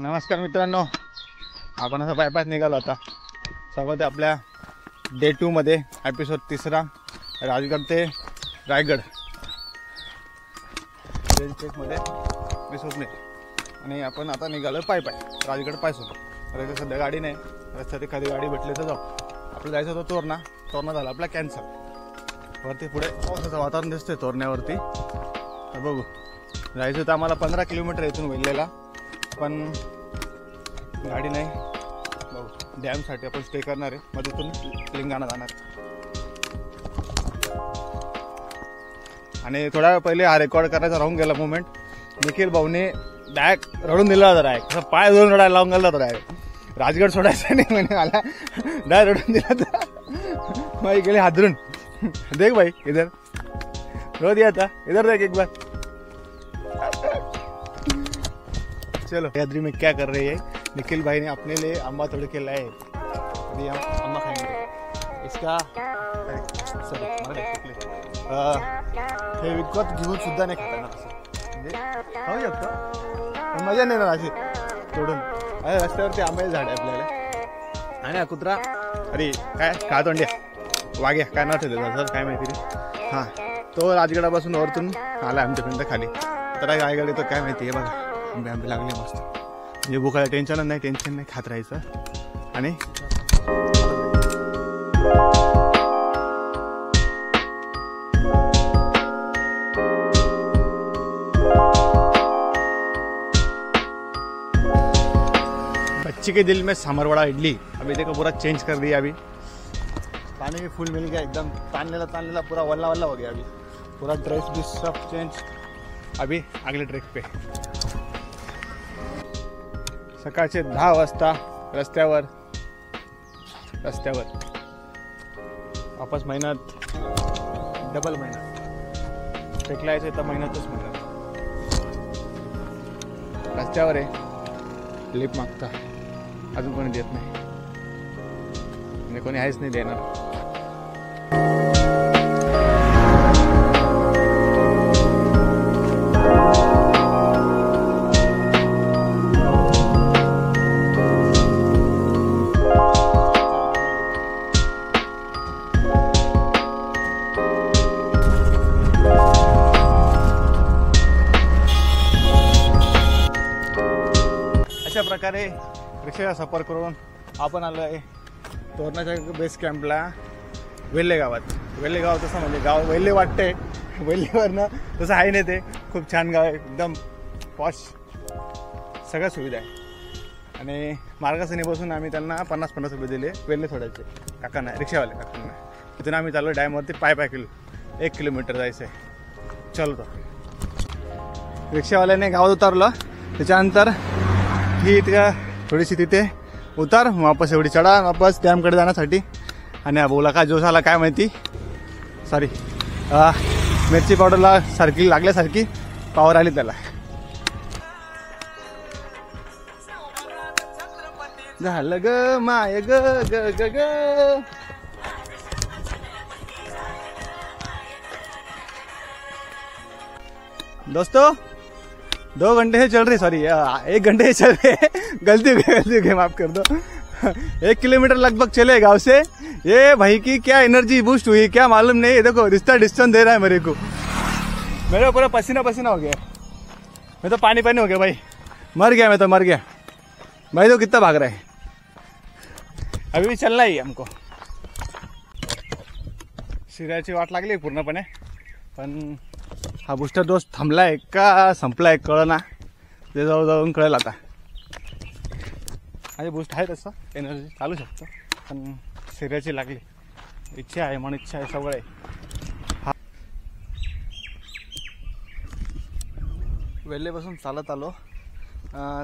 नमस्कार मित्रांनो, आपण असं बायपास निघालो आता. स्वागत आहे आपल्या डे 2 मध्ये. एपिसोड 3 राजगड ते रायगड मध्ये मी स्वप्ने. आणि आपण आता निघालो पाय राजगड पायसून. तर सध्या गाडी नाही, रस्त्यात एखादी गाडी भेटली तर जाऊ. आपलं जायचं होतं तोरणा झाला आपला कॅन्सल. वरती पुढे पावसाचं वातावरण दिसतंय तोरण्यावरती. तर बघू, जायचं होतं आम्हाला 15 किलोमीटर इथून वेल्लेला, पण गाडी नाही. बघू, डॅमसाठी आपण स्टे करणार आहे, मग तिथून लिंगाणा जाणार. आणि थोड्या वेळ पहिले हा रेकॉर्ड करायचा राहून गेला मोमेंट. निखिल भाऊने डायरेक्ट रडून दिला होता. डायरेक्ट असं पाय धरून रडायला लावून गेला होता. डायरेक्ट राजगड सोडायचा नाही म्हणे मला, डायरेक्ट रडून दिला होता. भाई गेले हादरून. देख भाई इधर रो दिया था, इधर देख एक बार. चलो, यात्री में क्या कर रही है निखिल भाई ने अपने लिए अम्बा तोड़ के लाए. अभी हम अम्बा खाएंगे. इसका हे विकत घेऊन सुद्धा नाही खाता ना, म्हणजे खाऊ शकतो, मजा नाही ना अशी तोडून. अरे रस्त्यावरती आंब्याचे झाड आहे आपल्याला. आणि हा कुत्रा, अरे काय काळतोंड्या वाघ्या काय नाव ठेवलं काय माहिती रे. हां, तो राजगडापासून वरतून आला आमच्यापर्यंत खाली. तर रायगड येतो काय माहिती आहे. बघा आंबे लागले मस्त. म्हणजे भुकायला टेन्शन नाही, खात राहायचं. आणि बच्चे के दिल में सांभर इडली अभी देखो पूरा चेंज कर दिया. अभी पानी भी फुल मिल गया, एकदम तानलेला पूरा वल्ला हो गया. अभी पूरा ड्रेस भी सब चेंज. अभी अगले ट्रेक पे. सकाळचे 10 वाजता रस्त्यावर वापस मेहनत, डबल मेहनत. ट्रेकला यायचं तर मेहनतच मेहनत. रस्त्यावर आहे, लिप मागता, अजून कोणी देत नाही आणि कोणी आहेच नाही देणार. अशा प्रकारे रिक्षाचा सफर करून आपण आलो आहे तोरणाच्या बेस कॅम्पला वेल्हे गावात. वेल्हे गाव तसं म्हणजे गाव वेल्हे वाटते, वेल्हेवरनं तसं आहे नाही. ते खूप छान गाव आहे, एकदम पॉश, सगळ्या सुविधा आहे. आणि मार्गासनी बसून आम्ही त्यांना 50-50 रुपये दिले वेल्हे सोडायचे. काकांना, रिक्षावाले काकांना. तिथून आम्ही चाललो डॅमवरती पाय किलो 1 किलोमीटर जायचं आहे. चलो तर रिक्षावाल्याने गावात उतरलं. त्याच्यानंतर ही थोडीशी तिथे उतार, वापस एवढी चढा, वापस डॅमकडे जाण्यासाठी. आणि हा बोला का जोश आला काय माहिती. सॉरी, मिरची पावडरला सारखी लागल्यासारखी पावर आली त्याला. झालं ग माय ग ग ग ग. दोस्तों 2 घंटे से चल रही, सॉरी 1 घंटे से चल रहे. गलती हो गई, माफ कर दो. 1 किलोमीटर लगभग चले गांव से. ये भाई की क्या एनर्जी बूस्ट हुई क्या मालूम नहीं. देखो रिश्ता डिस्टेंस दे रहा है मेरे को. मेरा पूरा पसीना हो गया. मैं तो पानी हो गया भाई. मर गया भाई. तो कितना भाग रहा है. अभी भी चलना ही हमको. शिराची वाट लागली पूर्णपणे, पण हा बूस्टर डोस थांबलाय का संपलाय कळना. ते जवळ कळेल आता. आणि बूस्ट आहे तसं, एनर्जी चालू शकतो, पण शरीराची लागली. इच्छा आहे, मन इच्छा आहे, सगळं आहे. हा वेल्हेपासून चालत आलो.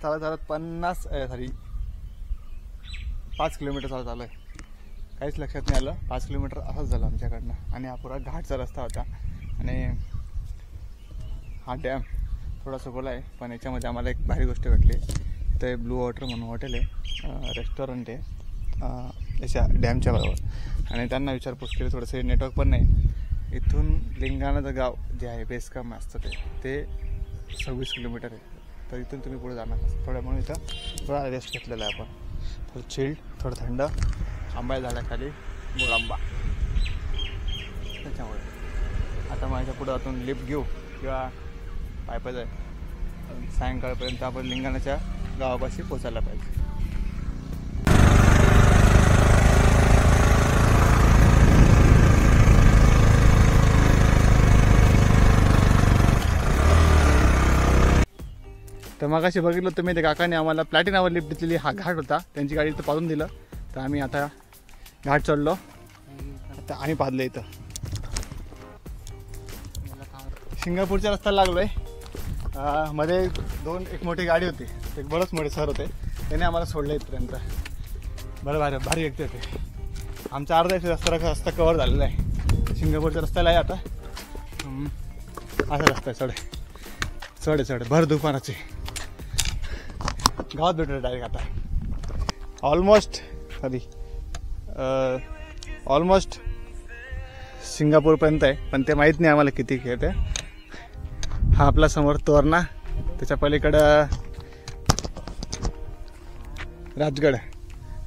चालत 5 किलोमीटर चालत आलो आहे. काहीच लक्षात नाही आलं. 5 किलोमीटर असंच झालं आमच्याकडनं. आणि हा पुरा घाटचा रस्ता होता. आणि हा डॅम थोडा सखोल आहे, पण याच्यामध्ये आम्हाला एक भारी गोष्ट भेटली. ते ब्लू वॉटर म्हणून हॉटेल आहे, रेस्टॉरंट आहे याच्या डॅमच्या बरोबर. आणि त्यांना विचारपूस केली, थोडंसं नेटवर्क पण नाही. इथून लिंगाणाचं गाव जे आहे बेस कॅम्प असतं ते 26 किलोमीटर आहे. तर इथून तुम्ही पुढे जाणार. थोड्यामुळे इथं थोडा रेस्ट घेतलेला आहे आपण. थोडं चिल्ड, थोडं थंड, आंबा झाडाखाली मुळांबा. त्याच्यामुळे आता माझ्या पुढं आतून लिफ्ट घेऊ किंवा पायपाच आहे. सायंकाळपर्यंत आपण लिंगाणाच्या गावापाशी पोचायला पाहिजे. तर मग अशी बघितलं तुम्ही, ते काकाने आम्हाला प्लॅटिनावर लिफ्ट दिलेली. हा घाट होता, त्यांची गाडी इथं पाडून दिलं. तर आम्ही आता घाट चढलो. आता आम्ही पाडलं इथं सिंगापूरच्या रस्त्याला लागलो आहे. मध्ये एक मोठी गाडी होती, एक बरंच मोठे सर होते, त्याने आम्हाला सोडलं इथपर्यंत. बरं भारी व्यक्ती होते. आमचा अर्धा रस्ता कवर झालेला आहे. सिंगापूरच्या रस्त्याला आहे आता. असा रस्ता आहे, चढ भर दुपाराचे गावात भेटलं डायरेक्ट. आता ऑलमोस्ट सिंगापूरपर्यंत आहे, पण ते माहीत नाही आम्हाला किती खेळते. हा आपला समोर तोरणा, त्याच्या पलीकडं राजगड,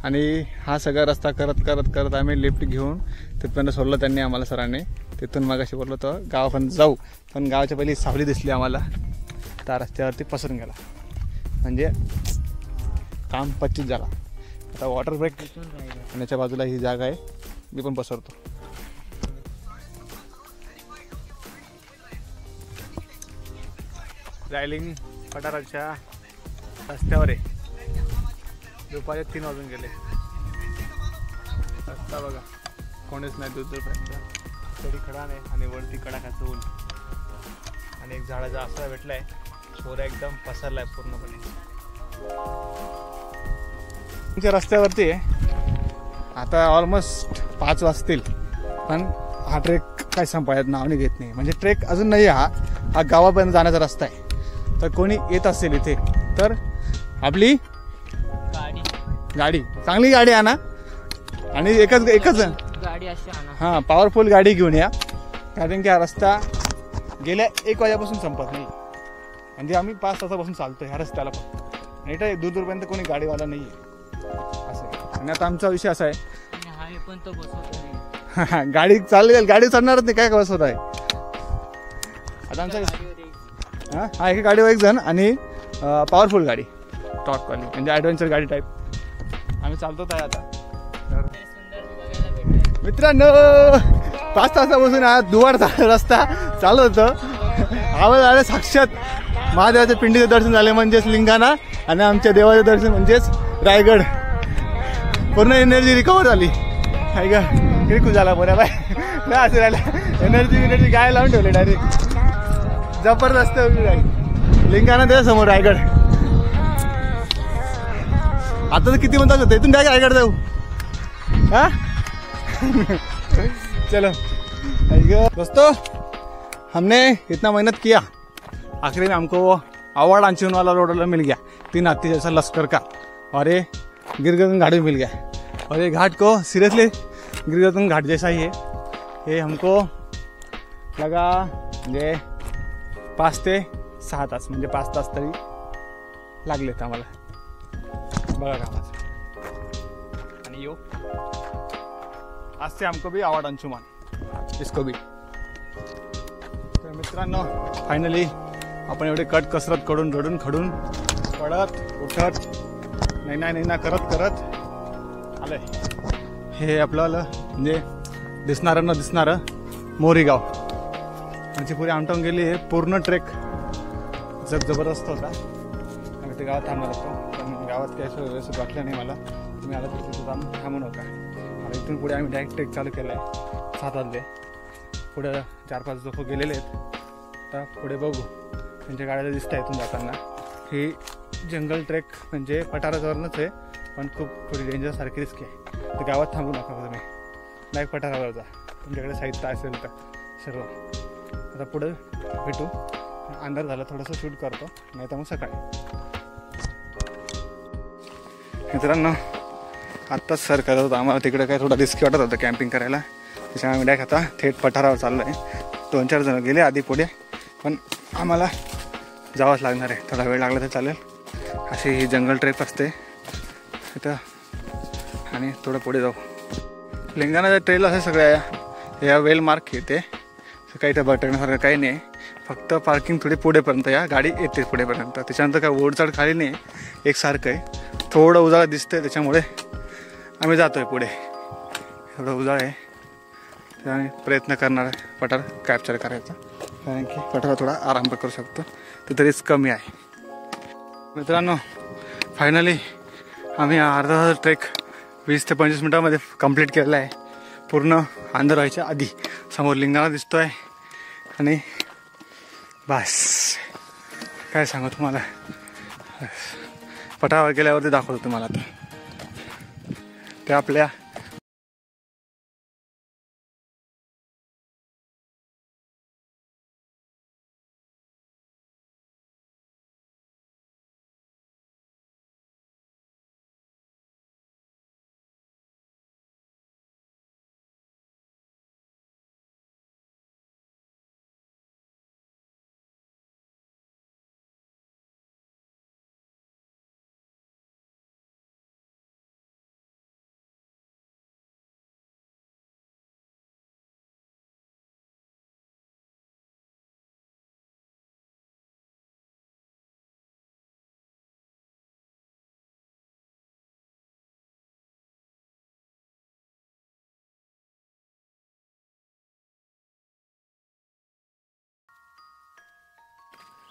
आणि हा सगळा रस्ता करत आम्ही लिफ्ट घेऊन तिथपर्यंत सोडलं त्यांनी आम्हाला सरांनी. तिथून मग अशी बोललो तर गावापर्यंत जाऊ, पण गावाच्या पहिली सावली दिसली आम्हाला, त्या रस्त्यावरती पसरून गेला. म्हणजे काम 25 झाला. आता वॉटर ब्रेक आणि याच्या बाजूला ही जागा आहे, मी पण पसरतो. रायलिंग पठाराच्या रस्त्यावर आहे. दुपारी 3 वाजून गेले. रस्ता बघा, कोणीच नाही दूरपर्यंत. तरी खडा नाही आणि वरती कडाकाचं ऊन आणि एक झाडाचा आसरा भेटलाय. छोरा एकदम पसरलाय पूर्णपणे. तुमच्या रस्त्यावरती आहे. आता ऑलमोस्ट 5 वाजतील, पण हा ट्रेक काय संपायचं नावने घेत नाही. म्हणजे ट्रेक अजून नाही. हा गावापर्यंत जाण्याचा रस्ता आहे. तर कोणी येत असेल इथे तर आपली गाडी, चांगली गाडी आणा आणि एकच गाडी अशी आणा. हां, पॉवरफुल गाडी घेऊन या, कारण की हा रस्ता गेल्या 1 वाजेपासून संपत नाही. म्हणजे आम्ही 5 तासापासून चालतो ह्या रस्त्याला, पण इथे दूरपर्यंत कोणी गाडीवाला नाही आहे असं. आणि आता आमचा विषय असा आहे, पण तो बसवत नाही. गाडी चालली, गाडी चढणारच नाही, काय बसवत आहे. आता आमचा हा एक गाडीवर 1 जण आणि पॉवरफुल गाडी, टॉर्कवाली, म्हणजे ॲडव्हेंचर गाडी टाईप. आम्ही चालतोच आहे आता. मित्रांनो, 5 तासापासून हा दुवाड रस्ता चालू होतं. आवाज आले साक्षात महादेवाच्या पिंडीचे दर्शन झाले म्हणजेच लिंगाणा, आणि आमच्या देवाचे दर्शन म्हणजेच रायगड. पूर्ण एनर्जी रिकवर झाली. काय का किती खूप झाला बऱ्या बाय नाही असं राहिला. एनर्जी गाय लावून ठेवले डायरेक्ट. जबरदस्त गाडी. लिंगाणा द्या समोर रायगड. आता तर किती म्हणतात होते, इथून काय रायगड जाऊ. हा चलो दोस्तों, हमने इतना मेहनत किया, आखिर में हमको अवार्ड आंचन वाला रोड मिल गया, 3 हाथी जैसा लश्कर का, और ये गिरगर्दन घाट भी मिल गया. और ये घाट को सीरियसली गिरगर्दन घाट जैसा ही है. ये हमको लगा म्हणजे 5 ते 6 तास, म्हणजे 5 तास तरी लागलेत आम्हाला. बघा कामाचं. आणि यो आज से हमको भी अवार्ड अंशुमान, इसको भी. तर मित्रांनो, फायनली आपण एवढे कट कसरत करून रडून खडून पडत उठत नैना करत आलंय. हे आपल्याला म्हणजे दिसणारं न दिसणारं मोरीगाव. म्हणजे पुढे आमटावून गेली. हे पूर्ण ट्रेक जबरदस्त होता. आम्ही ते गावात थांबणार होतो, पण गावात काही असं व्यवस्थित वाटलं नाही मला. तुम्ही आला तर तिथं थांबू नका. आता इथून पुढे आम्ही डायरेक्ट ट्रेक चालू केला आहे. 7 वाजले. पुढे 4-5 लोक गेलेले आहेत. आता पुढे बघू, त्यांच्या गाड्या दिसत आहे इथून जाताना. ही जंगल ट्रेक म्हणजे पठारावरच आहे, पण खूप थोडी डेंजर सारखी रिस्क आहे. तर गावात थांबू नका तुम्ही, डायरेक्ट पठारावर जा. तुमच्याकडे साहित्य असेल तर सर्व. आता पुढे भेटू. अंधार झाला, थोडंसं शूट करतो, नाही तर मग सकाळी. मित्रांनो, आत्ताच सर करत होतं आम्हाला तिकडे काय थोडा रिस्की वाटत होतं कॅम्पिंग करायला. त्याच्यामुळे आम्ही डायरेक्ट आता थेट पठारावर चाललो आहे. 2-4 जण गेले आधी पुढे, पण आम्हाला जावंच लागणार आहे. थोडा वेळ लागला तर चालेल. अशी ही जंगल ट्रेक असते इथं. आणि थोडं पुढे जाऊ. लिंगाणाच्या ट्रेल असं सगळ्या या वेल मार्क येते. काही इथं बटण्यासारखं काही नाही. फक्त पार्किंग थोडी पुढेपर्यंत या गाडी येते पुढेपर्यंत. त्याच्यानंतर काय ओढचढ खाली नाही, एकसारखं आहे. थोडं उजाळा दिसतंय त्याच्यामुळे आम्ही जातो आहे पुढे. एवढं उजाळ आहे त्यामुळे प्रयत्न करणार आहे पठार कॅप्चर करायचा. कारण की पठार थोडा आराम करू शकतो, तिथं रिस्क कमी आहे. मित्रांनो, फायनली आम्ही अर्धा तास ट्रेक 20 ते 25 मिनटामध्ये कंप्लीट केलेला आहे. पूर्ण अंधार व्हायच्या आधी. समोर लिंगाणा दिसतो आहे. आणि बस काय सांगू तुम्हाला, पठारावर गेल्यावरती दाखवतो तुम्हाला. आता ते आपल्या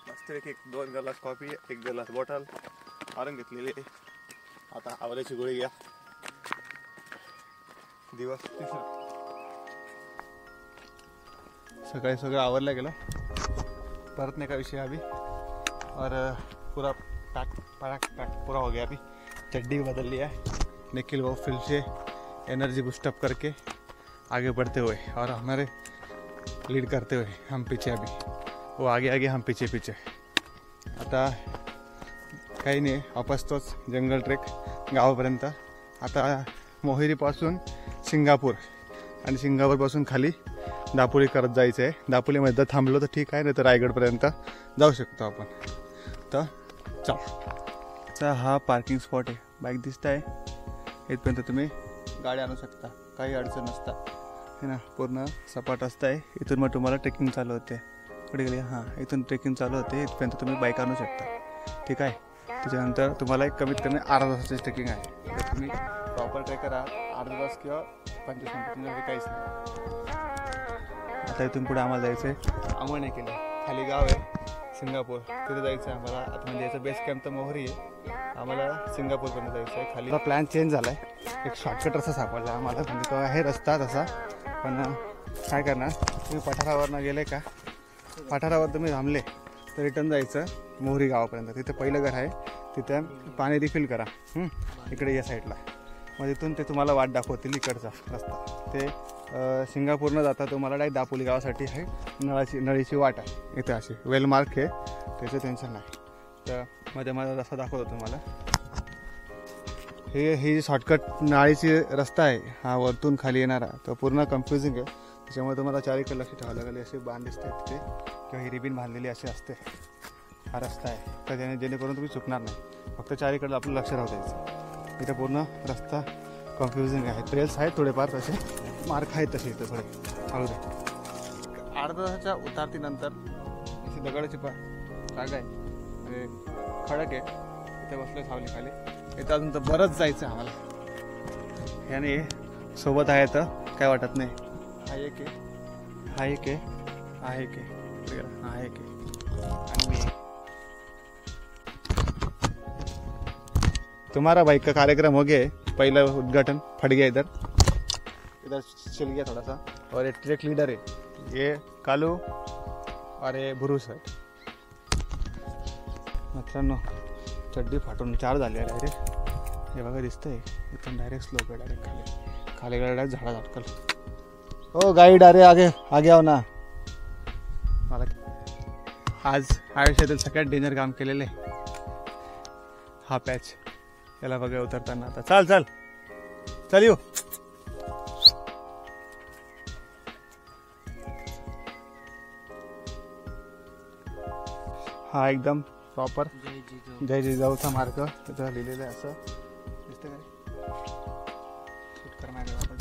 मस्त एक 2 ग्लास कॉफी, 1 ग्लास बॉटल आरून घेतलेली आहे. आता आवल्याची गोळी घ्या. दिवस तिसरा. सकाळी सगळं आवरलं गेलं. परत नहीं का विषय अभी. और पूरा पैक पूरा हो गया. अभी चड्डी बदल लिया है. निखिल वो फिर से एनर्जी बूस्टअप करके आगे बढ़ते हुए और हमारे लीड करते हुए हम पीछे. अभी वो आगे आगे हम पीछे पीछे. आता काही नाही, वापस तोच जंगल ट्रेक गावापर्यंत. आता मोहिरीपासून सिंगापूर आणि सिंगापूरपासून खाली दापोली करत जायचं आहे. दापोलीमध्ये जर थांबलो तर ठीक आहे, नाही तर रायगडपर्यंत जाऊ शकतो आपण. तर चल, हा पार्किंग स्पॉट आहे. बाईक दिसत आहे. इथपर्यंत तुम्ही गाडी आणू शकता, काही अडचण नसता है ना. पूर्ण सपाट असतं आहे. इथून मग तुम्हाला ट्रेकिंग चालू होते. पुढे गेले हां, इथून ट्रेकिंग चालू होते. इथपर्यंत तुम्ही बाईक आणू शकता, ठीक आहे. त्याच्यानंतर तुम्हाला एक कमीत कमी अर्धा तासाची ट्रेकिंग आहे. तर तुम्ही प्रॉपर ट्रेकर आहात, अर्धा तास किंवा 25 मिनिट तुमच्याकडे काहीच नाही. आता इथून पुढे आम्हाला जायचं आहे आंबवणे केलं. खाली गाव आहे सिंगापूर, तिथे जायचं आहे आम्हाला. आता म्हणजे याचा बेस कॅम्प तर मोहरी आहे. आम्हाला सिंगापूरपर्यंत जायचं आहे. खाली प्लॅन चेंज झाला आहे. एक शॉर्टकट रस्ता सापडला आम्हाला. म्हणजे तो आहे रस्ता तसा, पण काय करणार, तुम्ही पठारावरनं गेले का, पठारावर तुम्ही थांबले तर रिटर्न जायचं मोहरी गावापर्यंत. तिथे पहिलं घर आहे, तिथे पाणी रिफिल करा इकडे या साईडला. मग तिथून ते तुम्हाला वाट दाखवतील इकडचा रस्ता. ते सिंगापूरनं जाता तुम्हाला डायरेक्ट दापोली गावासाठी आहे. नळीची वाट आहे इथे, अशी वेल मार्क आहे, त्याचं टेन्शन नाही. तर मध्ये माझा रस्ता दाखवतो तुम्हाला. ही शॉर्टकट नाळीची रस्ता आहे हा, वरतून खाली येणारा. तो पूर्ण कन्फ्युजिंग आहे. त्याच्यामुळे तुम्हाला चारीकडे लक्ष ठेवावं लागेल. असे बांध दिसते तिथे किंवा ही रिबीन बांधलेली अशी असते. हा रस्ता आहे, तर जेणेकरून तुम्ही चुकणार नाही. फक्त चारीकडे आपलं लक्ष राहू द्यायचं. इथे पूर्ण रस्ता कन्फ्युजिंग आहे. ट्रेल्स आहेत थोडेफार, तसे मार्क आहेत तसे इथं थोडे हळू दे. अर्धा तासाच्या उतारतीनंतर अशी दगडाची जागा आहे, म्हणजे खडक आहे. इथे बसलो सावली खाली. इथं अजून तर बरंच जायचं आम्हाला. याने सोबत आहे तर काय वाटत नाही. हा एक आहे, हा एक आहे, हा एक आहे, हा एक आहे आणि मी. तुम्हारा बाइक का कार्यक्रम हो गया है. पहला उद्घाटन फट गया इधर चल गया थोड़ा सा. और ये ट्रैक लीडर है, ये कालू और ये बुरुस है. मित्रांनो, चड्डी फाटून 4 झाले डायरेक्ट. हे बघा दिसतंय, इथून डायरेक्ट स्लोप आहे. डायरेक्ट खाली डायरेक्ट झाडात अटकल. ओ गाईड, अरे आगे आओ ना. मला आज आयुष्यातील सगळ्यात डेंजर काम केलेले हा पॅच. याला बघा उतरताना. आता चाल चाल चल येऊ. हा एकदम प्रॉपर जय जिजाऊ. जय जिजाऊचा मार्ग तिथं लिहिलेलं आहे असं दिसतं का शूट करणार आहे आपण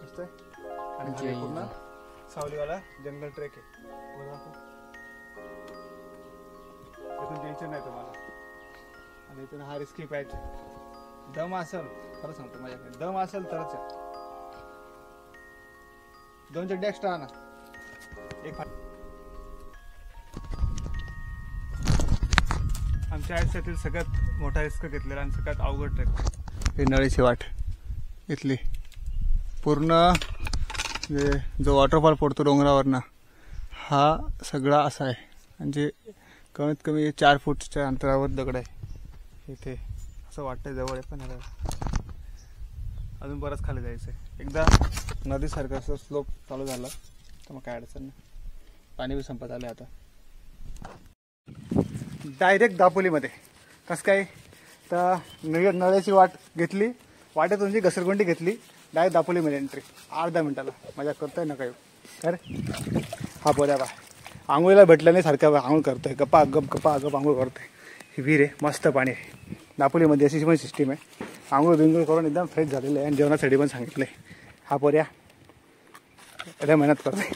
दिसतंय आणि खाली जय पूर्ण जिजाऊ. सावलीवाला जंगल ट्रेक आहे बघा इथून टेन्शन नाही तुम्हाला आणि इथून हा रिस्की पॅच दम असेल खरं सांगतो माझ्याकडे दम असेल तरच आहे 2 चड्डे एक्स्ट्रा आणा एक आमच्या आयुष्यातील सगळ्यात मोठा रिस्क घेतलेला आणि सगळ्यात अवघड ट्रेक ही नळीची वाट इथली पूर्ण जो वॉटरफॉल पडतो डोंगरावरनं हा सगळा असा आहे म्हणजे कमीत कमी 4 फूटच्या अंतरावर दगड आहे इथे असं वाटतंय जवळ आहे पण अजून बरंच खाली जायचं आहे एकदा नदीसारखं असं स्लोप चालू झालं तर मग काय अडचण नाही पाणी बी संपत आलं आता डायरेक्ट दापोलीमध्ये कसं काय तर नळ्याची वाट घेतली वाटेतून जी घसरगुंडी घेतली डायरेक्ट दापोलीमध्ये एंट्री 8-10 मिनिटाला मजा करतोय ना काही अरे हा पोऱ्या बा आंघोळीला भेटलं नाही सारखं आंघोळ करतोय गप्पा आंघोळ करतोय ही विहीर आहे मस्त पाणी आहे दापोलीमध्ये अशी पण सिस्टीम आहे आंघोळ बिंघोळ करून एकदम फ्रेश झालेलं आहे आणि जेवणासाठी पण सांगितलं आहे हा पोऱ्या एवढ्या मेहनत करतोय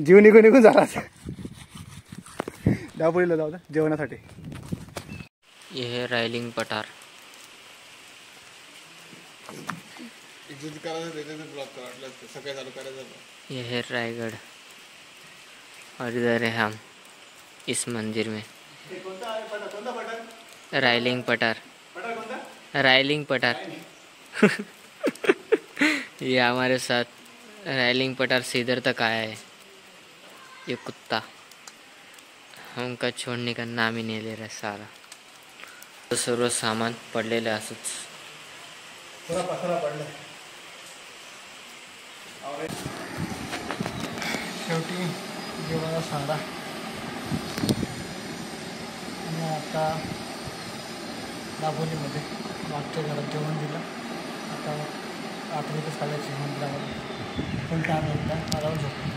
जीव निघून झाला दापोलीला जाऊ जेवणासाठी ये है रायलिंग पठार. ये है रायगढ़ और इधर है हम इस मंदिर में. रायलिंग पठार. रायलिंग पठार. ये हमारे साथ रायलिंग पठार से इधर तक आया है ये कुत्ता हमका छोड़ने का नाम ही नहीं ले रहा सारा. तो सर्व सामान पडलेलं आहे असंच. थोडा पसारा पडला शेवटी जेवणाला सांगा आणि आता दापोलीमध्ये मागच्या घरात जेवण दिलं आता आठवणीतच काढायची मंदिरामध्ये पण काय म्हणता मला झोपून